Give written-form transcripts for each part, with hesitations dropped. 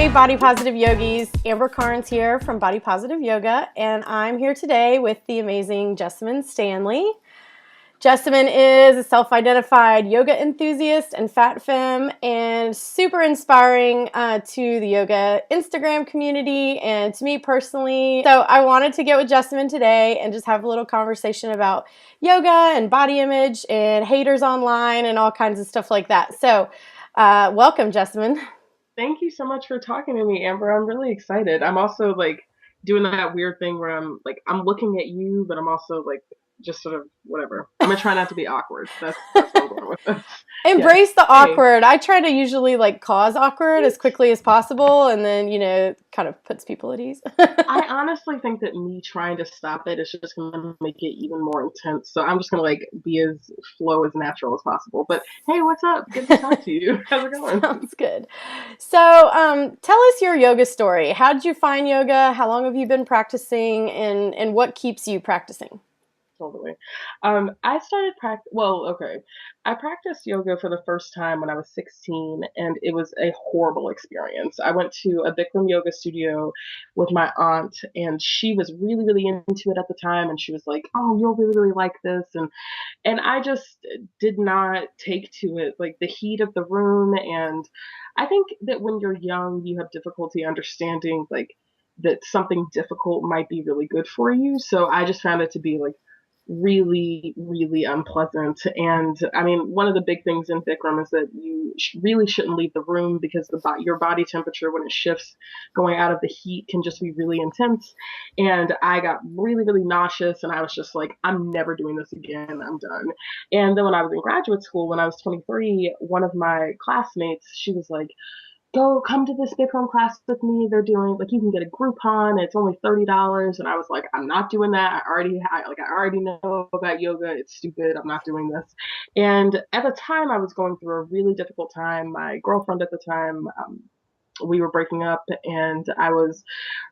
Hey, Body Positive Yogis. Amber Carnes here from Body Positive Yoga, and I'm here today with the amazing Jessamyn Stanley. Jessamyn is a self-identified yoga enthusiast and fat femme, and super inspiring to the yoga Instagram community and to me personally. So I wanted to get with Jessamyn today and just have a little conversation about yoga and body image and haters online and all kinds of stuff like that. So welcome, Jessamyn. Thank you so much for talking to me, Amber. I'm really excited. I'm also like doing that weird thing where I'm looking at you, but I'm also like just sort of whatever. I'm gonna try not to be awkward. That's what I'm going with this. Yes. Embrace the Hey. awkward. I try to usually like cause awkward as quickly as possible, and then kind of puts people at ease. I honestly think that me trying to stop it is just gonna make it even more intense. So I'm just gonna like be as flow as natural as possible. But hey, what's up? Good to talk to you. How's it going? Sounds good. So, tell us your yoga story. How did you find yoga? How long have you been practicing, and what keeps you practicing? Totally. I started okay. I practiced yoga for the first time when I was 16, and it was a horrible experience. I went to a Bikram yoga studio with my aunt, and she was really, really into it at the time, and she was like, "Oh, you'll really, really like this," and I just did not take to it, like the heat of the room, and I think that when you're young, you have difficulty understanding like that something difficult might be really good for you. So I just found it to be like really, really unpleasant. And I mean, one of the big things in Bikram is that you really shouldn't leave the room because your body temperature when it shifts going out of the heat can just be really intense. And I got really, really nauseous, and I was just like, I'm never doing this again. I'm done. And then when I was in graduate school, when I was 23, one of my classmates, she was like, go come to this Bikram class with me. They're doing like you can get a Groupon. It's only $30, and I was like, I'm not doing that. I already know about yoga. It's stupid. I'm not doing this. And at the time, I was going through a really difficult time. My girlfriend at the time. We were breaking up, and I was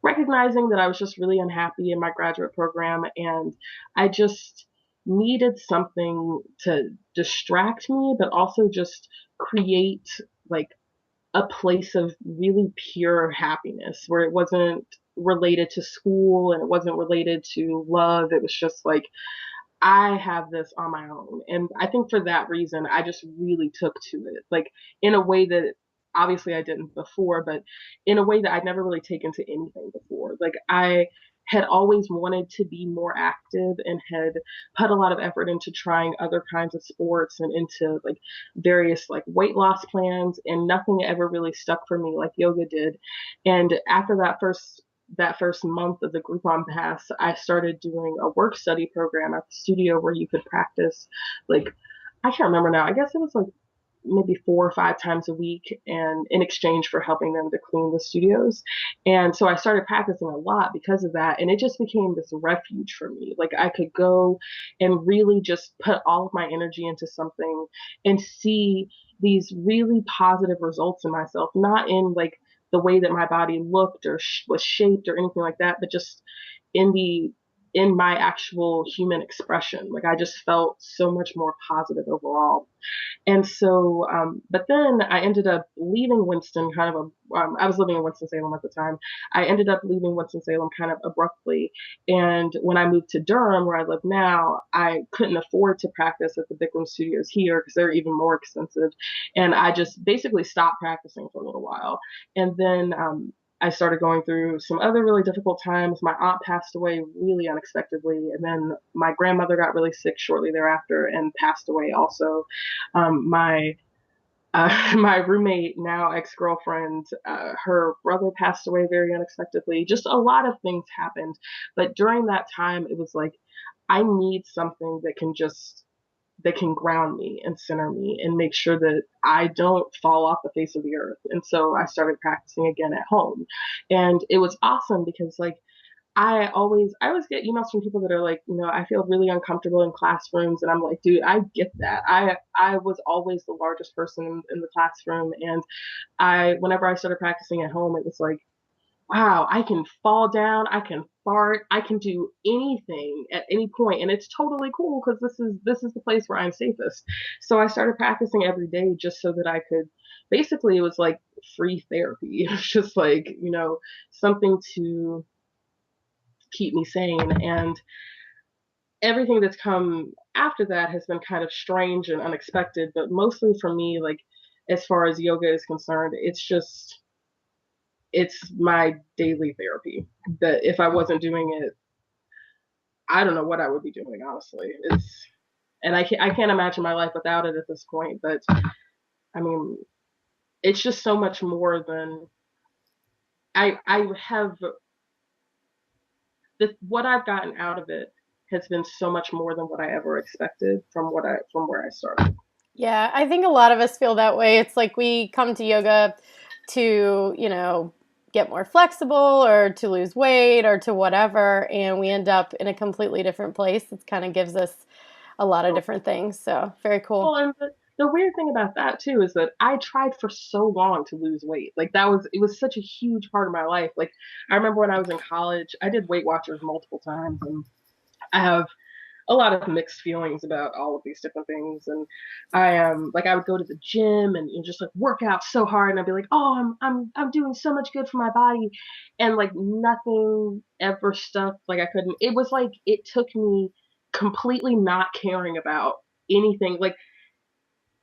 recognizing that I was just really unhappy in my graduate program, and I just needed something to distract me, but also just create like a place of really pure happiness where it wasn't related to school and it wasn't related to love. It was just like, I have this on my own. And I think for that reason, I just really took to it, like in a way that obviously I didn't before, but in a way that I'd never really taken to anything before. Like I had always wanted to be more active and had put a lot of effort into trying other kinds of sports and into like various like weight loss plans, and nothing ever really stuck for me like yoga did. And after that first month of the Groupon pass, I started doing a work study program at the studio where you could practice like I can't remember now. I guess it was like maybe 4 or 5 times a week, and in exchange for helping them to clean the studios. And so I started practicing a lot because of that, and it just became this refuge for me. Like I could go and really just put all of my energy into something and see these really positive results in myself, not in like the way that my body looked or was shaped or anything like that, but just in the in my actual human expression. Like I just felt so much more positive overall. And so, but then I ended up leaving Winston I was living in Winston-Salem at the time. I ended up leaving Winston-Salem kind of abruptly. And when I moved to Durham, where I live now, I couldn't afford to practice at the Bikram studios here because they're even more expensive. And I just basically stopped practicing for a little while. And then, I started going through some other really difficult times. My aunt passed away really unexpectedly, and then my grandmother got really sick shortly thereafter and passed away also. My my roommate, now ex-girlfriend, her brother passed away very unexpectedly. Just a lot of things happened, but during that time, it was like I need something that can ground me and center me and make sure that I don't fall off the face of the earth. And so I started practicing again at home, and it was awesome because like I always get emails from people that are like, I feel really uncomfortable in classrooms, and I'm like, dude, I get that. I was always the largest person in the classroom, and I whenever I started practicing at home, it was like, wow, I can fall down, I can fart, I can do anything at any point, and it's totally cool because this is the place where I'm safest. So I started practicing every day just so that I could basically it was like free therapy. It was just like, something to keep me sane. And everything that's come after that has been kind of strange and unexpected, but mostly for me, like as far as yoga is concerned, it's my daily therapy. That if I wasn't doing it, I don't know what I would be doing, honestly. I can't imagine my life without it at this point. But I mean, it's just so much more than I have. What I've gotten out of it has been so much more than what I ever expected from where I started. Yeah, I think a lot of us feel that way. It's like we come to yoga to, get more flexible or to lose weight or to whatever, and we end up in a completely different place. It kind of gives us a lot of different things. So, very cool. Well, and the weird thing about that too is that I tried for so long to lose weight. Like it was such a huge part of my life. Like I remember when I was in college, I did Weight Watchers multiple times, and I have a lot of mixed feelings about all of these different things. And I would go to the gym and just like work out so hard, and I'd be like, oh, I'm doing so much good for my body, and like nothing ever stuck. Like I couldn't. It was like it took me completely not caring about anything. Like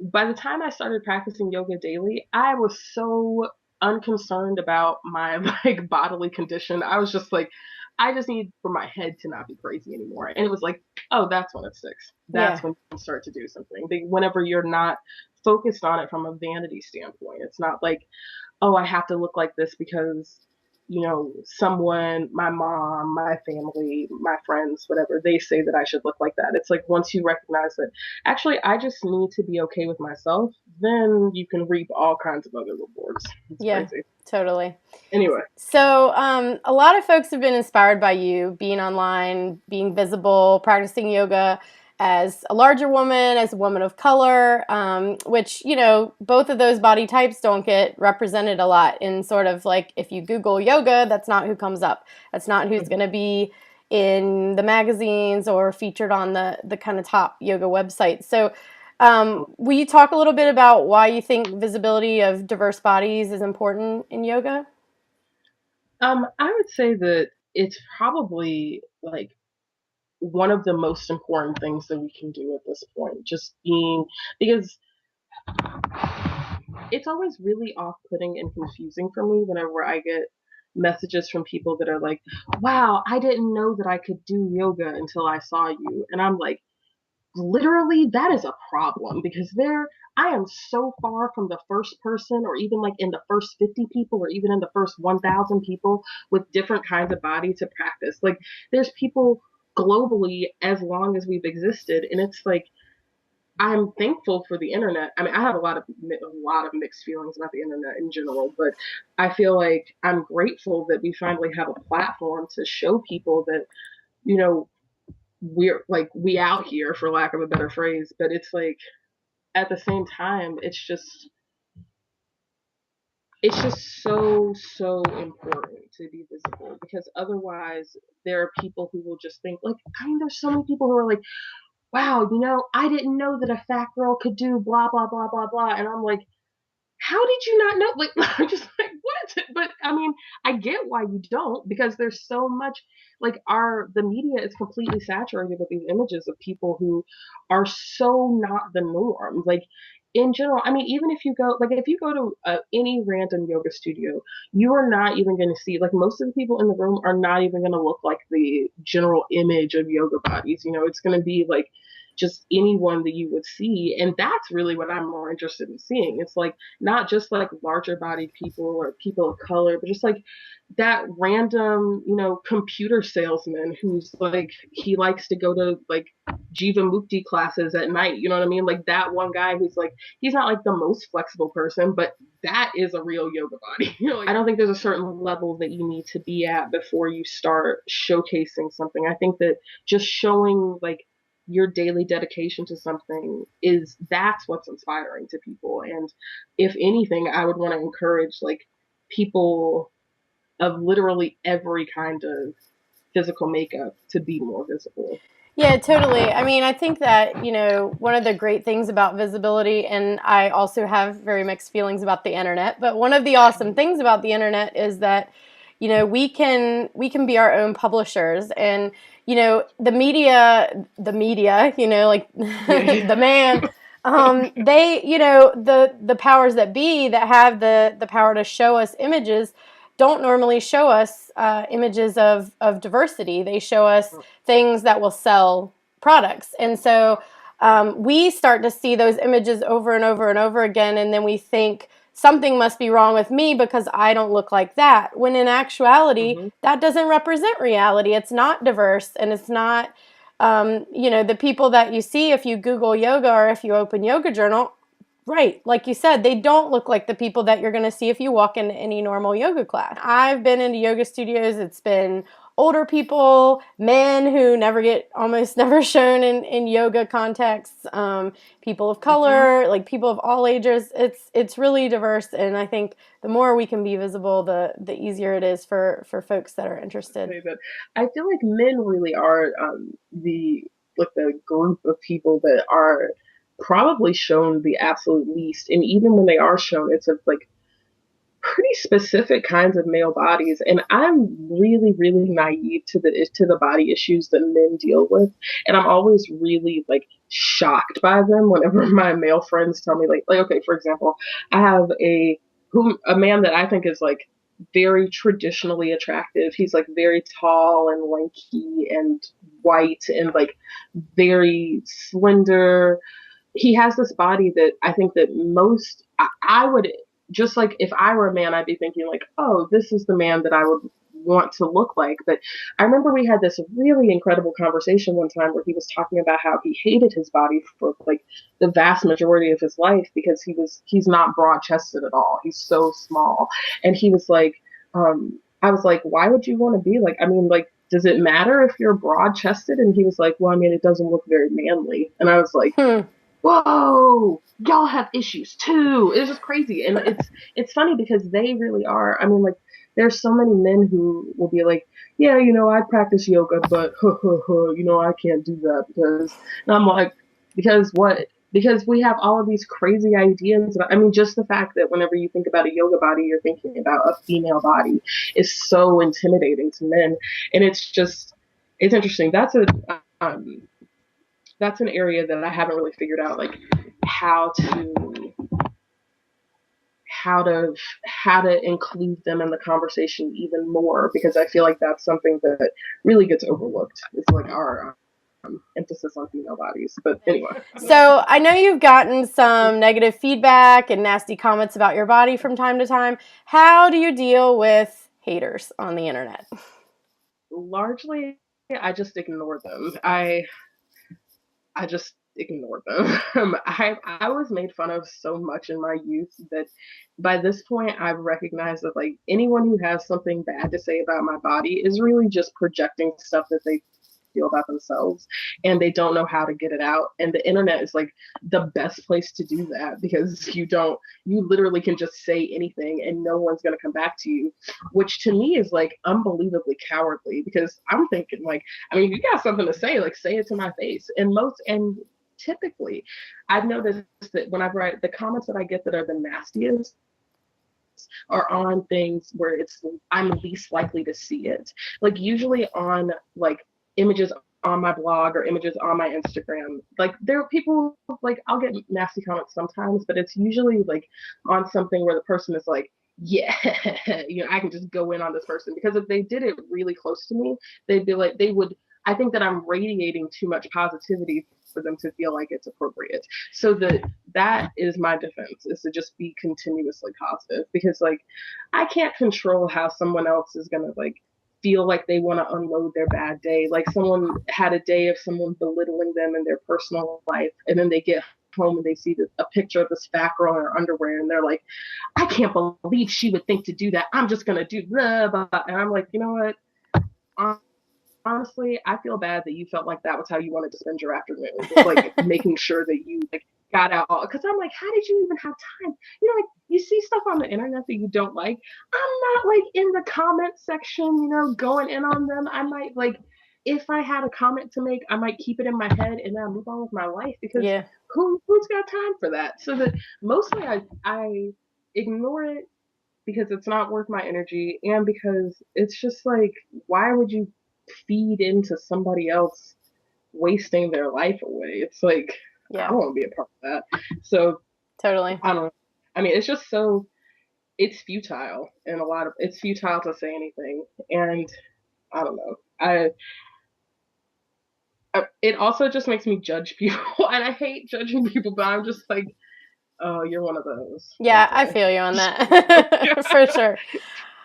by the time I started practicing yoga daily, I was so unconcerned about my like bodily condition. I was just like, I just need for my head to not be crazy anymore. And it was like, oh, that's when it sticks. Yeah. That's when you can start to do something. Whenever you're not focused on it from a vanity standpoint, it's not like, oh, I have to look like this because, someone, my mom, my family, my friends, whatever, they say that I should look like that. It's like once you recognize that actually I just need to be okay with myself, then you can reap all kinds of other rewards. It's Yeah, crazy. totally. Anyway, So, a lot of folks have been inspired by you being online, being visible, practicing yoga as a larger woman, as a woman of color, which, both of those body types don't get represented a lot in sort of like if you Google yoga, that's not who comes up. That's not who's going to be in the magazines or featured on the kind of top yoga websites. So, will you talk a little bit about why you think visibility of diverse bodies is important in yoga? I would say that it's probably like one of the most important things that we can do at this point. Just being because it's always really off-putting and confusing for me whenever I get messages from people that are like, "Wow, I didn't know that I could do yoga until I saw you." And I'm like, literally that is a problem because I am so far from the first person or even like in the first 50 people or even in the first 1,000 people with different kinds of body to practice. Like there's people globally as long as we've existed, and it's like I'm thankful for the internet. I mean, I have a lot of mixed feelings about the internet in general, but I feel like I'm grateful that we finally have a platform to show people that, you know, we're like we out here for lack of a better phrase, but it's like at the same time it's just so important to be visible because otherwise there are people who will just think like I mean there's so many people who are like wow, I didn't know that a fat girl could do blah blah blah blah blah, and I'm like, how did you not know? Like, I'm just like, what? But I mean, I get why you don't because there's so much like the media is completely saturated with these images of people who are so not the norm. Like in general, I mean, even if you go to any random yoga studio, you are not even going to see like most of the people in the room are not even going to look like the general image of yoga bodies. It's going to be like just anyone that you would see, and that's really what I'm more interested in seeing. It's like not just like larger bodied people or people of color, but just like that random, computer salesman who's like he likes to go to like Jiva Mukti classes at night. You know what I mean? Like that one guy who's like he's not like the most flexible person, but that is a real yoga body. Like, I don't think there's a certain level that you need to be at before you start showcasing something. I think that just showing like your daily dedication to something that's what's inspiring to people. And if anything, I would want to encourage like people of literally every kind of physical makeup to be more visible. Yeah, totally. I mean, I think that, one of the great things about visibility, and I also have very mixed feelings about the internet, but one of the awesome things about the internet is that, we can be our own publishers, and, the media, like Yeah. the man, they, the powers that be that have the power to show us images don't normally show us images of diversity. They show us things that will sell products. And so we start to see those images over and over and over again, and then we think something must be wrong with me because I don't look like that. When in actuality, Hmm. that doesn't represent reality. It's not diverse, and it's not, the people that you see if you Google yoga or if you open Yoga Journal. Right. Like you said, they don't look like the people that you're going to see if you walk into any normal yoga class. I've been into yoga studios. It's been older people, men who almost never shown in yoga contexts, people of Hmm. color, like people of all ages. It's really diverse. And I think the more we can be visible, the easier it is for folks that are interested. Say that I feel like men really are the group of people that are probably shown the absolute least, and even when they are shown, it's of like pretty specific kinds of male bodies, and I'm really really naive to the body issues that men deal with, and I'm always really like shocked by them whenever my male friends tell me like okay, for example, I have a man that I think is like very traditionally attractive. He's like very tall and lanky and white and like very slender. He has this body that I think that I would, just like if I were a man, I'd be thinking like, oh, this is the man that I would want to look like. But I remember we had this really incredible conversation one time where he was talking about how he hated his body for like the vast majority of his life because he's not broad chested at all. He's so small. And he was like, I was like, why would you want to be like, I mean, like, does it matter if you're broad chested? And he was like, well, I mean, it doesn't look very manly. And I was like, Hmm. whoa, y'all have issues too. It's just crazy, and it's funny because they really are. I mean, like there's so many men who will be like, yeah, I practice yoga, but I can't do that because, and I'm like, because what? Because we have all of these crazy ideas. I mean, just the fact that whenever you think about a yoga body, you're thinking about a female body is so intimidating to men, and it's interesting. Um, that's an area that I haven't really figured out, like how to how to how to include them in the conversation even more because I feel like that's something that really gets overlooked. It's like our emphasis on female bodies. But anyway, So I know you've gotten some negative feedback and nasty comments about your body from time to time. How do you deal with haters on the internet? largely I just ignore them. I just ignore them. I was made fun of so much in my youth that by this point I've recognized that like anyone who has something bad to say about my body is really just projecting stuff that they feel about themselves and they don't know how to get it out, and the internet is like the best place to do that because you literally can just say anything and no one's going to come back to you, which to me is like unbelievably cowardly because I'm thinking like, I mean, you got something to say, like say it to my face. And typically I've noticed that whenever the comments that I get that are the nastiest are on things where I'm least likely to see it. Like usually on like images on my blog or images on my Instagram. Like there are people like I'll get nasty comments sometimes, but it's usually like on something where the person is like, yeah, I can just go in on this person because if they did it really close to me, they'd be like, they would. I think that I'm radiating too much positivity for them to feel like it's appropriate. So that is my defense, is to just be continuously positive because like I can't control how someone else is gonna like feel like they want to unload their bad day. Like someone had a day of someone belittling them in their personal life, and then they get home and they see a picture of this fat girl in her underwear, and they're like, I can't believe she would think to do that. I'm just gonna do blah blah. And I'm like, you know what? Honestly, I feel bad that you felt like that was how you wanted to spend your afternoon, was like making sure that you like got out all because I'm like, how did you even have time? Like you see stuff on the internet that you don't like. I'm not like in the comment section, going in on them. I might like if I had a comment to make, I might keep it in my head and then move on with my life because Yeah. who's got time for that? So that mostly I ignore it because it's not worth my energy and because it's just like why would you feed into somebody else wasting their life away? It's like I Yeah. don't want to be a part of that. So Totally. I don't know. I mean, it's just so it's futile and a lot of it's futile to say anything and I don't know. It also just makes me judge people and I hate judging people but I'm just like oh you're one of those Yeah, I okay. feel you on that for sure.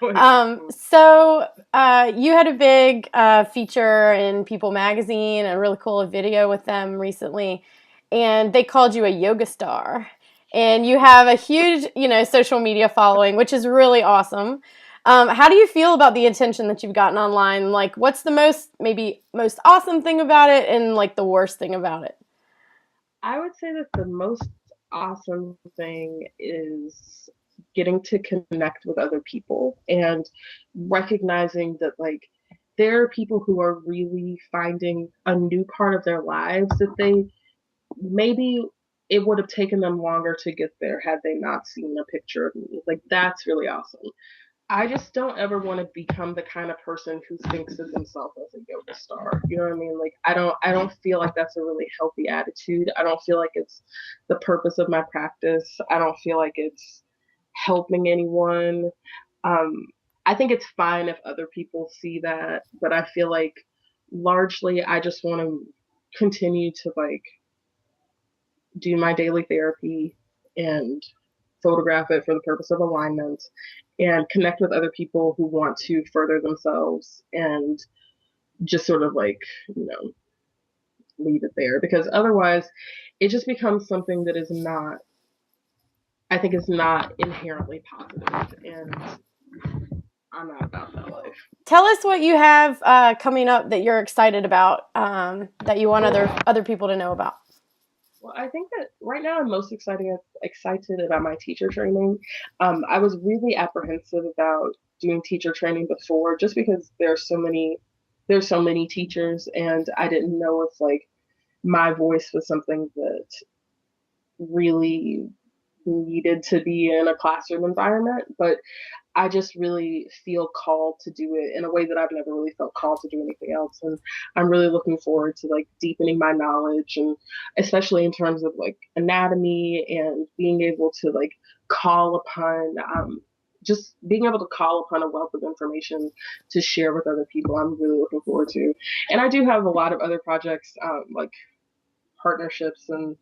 Like, You had a big feature in People magazine, a really cool video with them recently, and they called you a yoga star. And you have a huge, social media following, which is really awesome. How do you feel about the attention that you've gotten online? Like, what's the most awesome thing about it, and like the worst thing about it? I would say that the most awesome thing is getting to connect with other people and recognizing that like there are people who are really finding a new part of their lives that they maybe it would have taken them longer to get there had they not seen a picture of me. Like that's really awesome. I just don't ever want to become the kind of person who thinks of themselves as a yoga star. You know what I mean? Like I don't feel like that's a really healthy attitude. I don't feel like it's the purpose of my practice. I don't feel like it's helping anyone. Um I think it's fine if other people see that, but I feel like largely I just want to continue to like do my daily therapy and photograph it for the purpose of alignment and connect with other people who want to further themselves and just sort of like, you know, leave it there because otherwise it just becomes something that is not, I think is not inherently positive and I'm not about that life. Tell us what you have coming up that you're excited about, that you want other people to know about. Well, I think that right now I'm most excited about my teacher training. I was really apprehensive about doing teacher training before, just because there's so many teachers, and I didn't know if like my voice was something that really needed to be in a classroom environment. But I just really feel called to do it in a way that I've never really felt called to do anything else. And I'm really looking forward to like deepening my knowledge and especially in terms of like anatomy and being able to like call upon just being able to call upon a wealth of information to share with other people. I'm really looking forward to. And I do have a lot of other projects like partnerships and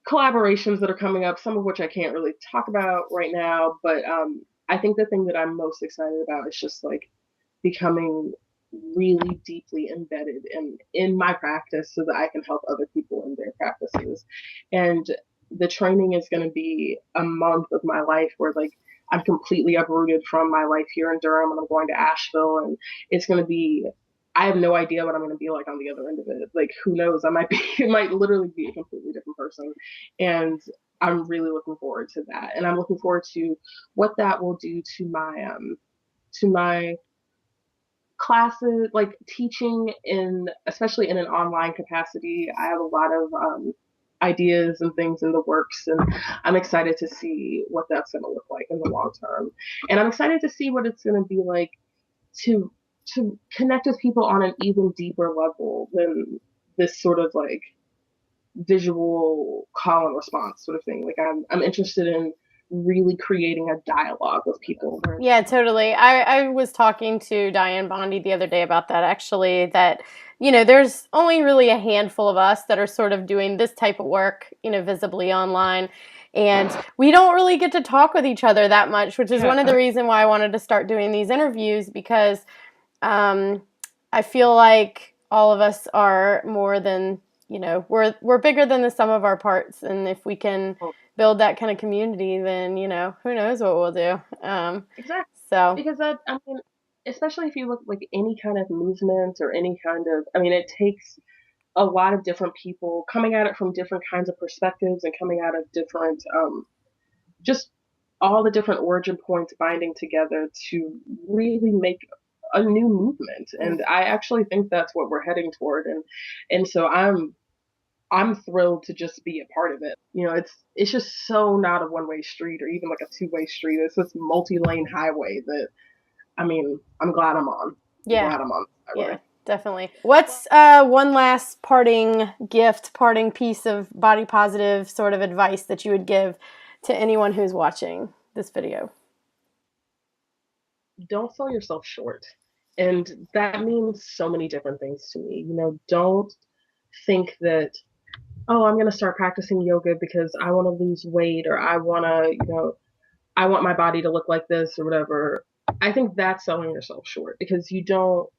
collaborations that are coming up, some of which I can't really talk about right now. But I think the thing that I'm most excited about is just like becoming really deeply embedded in my practice so that I can help other people in their practices. And the training is going to be a month of my life where like I'm completely uprooted from my life here in Durham and I'm going to Asheville and it's going to be I have no idea what I'm going to be like on the other end of it. Like, who knows? I might be, it might literally be a completely different person. And I'm really looking forward to that. And I'm looking forward to what that will do to my classes, like teaching in, especially in an online capacity. I have a lot of ideas and things in the works, and I'm excited to see what that's going to look like in the long term. And I'm excited to see what it's going to be like to to connect with people on an even deeper level than this sort of like visual call and response sort of thing. Like I'm interested in really creating a dialogue with people. Yeah, totally. I was talking to Diane Bondi the other day about that actually, that, there's only really a handful of us that are sort of doing this type of work, visibly online. And we don't really get to talk with each other that much, which is one of the reasons why I wanted to start doing these interviews because I feel like all of us are more than, we're bigger than the sum of our parts. And if we can build that kind of community, then, who knows what we'll do. Exactly. So, Because that, I mean, especially if you look like any kind of movement or any kind of, I mean, it takes a lot of different people coming at it from different kinds of perspectives and coming out of different, just all the different origin points binding together to really make a new movement, and I actually think that's what we're heading toward, and so I'm thrilled to just be a part of it. It's just so not a one-way street or even like a two-way street. It's this multi-lane highway that, I mean, I'm glad I'm on. I'm Yeah. glad I'm on the highway. Yeah, definitely. What's one last parting gift, parting piece of body positive sort of advice that you would give to anyone who's watching this video? Don't sell yourself short. And that means so many different things to me. Don't think that, oh, I'm going to start practicing yoga because I want to lose weight, or I want to, I want my body to look like this or whatever. I think that's selling yourself short, because you don't,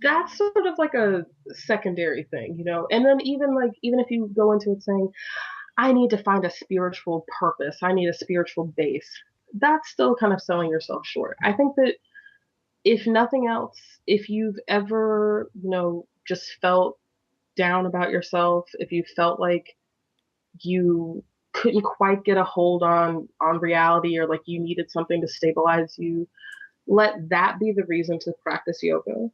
that's sort of like a secondary thing. And then even if you go into it saying, I need to find a spiritual purpose, I need a spiritual base, that's still kind of selling yourself short. I think that if nothing else, if you've ever, just felt down about yourself, if you felt like you couldn't quite get a hold on reality, or like you needed something to stabilize you, let that be the reason to practice yoga.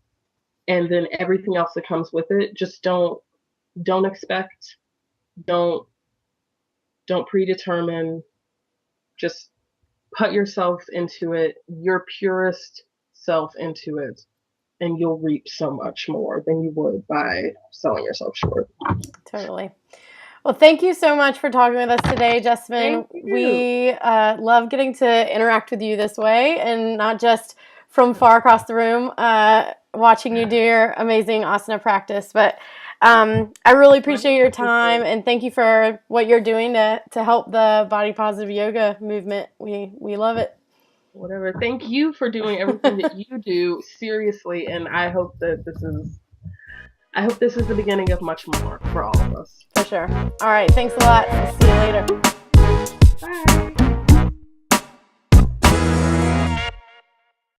And then everything else that comes with it, just don't expect, don't don't predetermine, just put yourself into it, your purest self into it, and you'll reap so much more than you would by selling yourself short. Totally. Well, thank you so much for talking with us today, Jessamyn. We love getting to interact with you this way, and not just from far across the room watching you do your amazing asana practice. But I really appreciate your time, and thank you for what you're doing to help the body positive yoga movement. We love it. Whatever. Thank you for doing everything that you do, seriously, and I hope this is the beginning of much more for all of us. For sure. All right. Thanks a lot. See you later. Bye.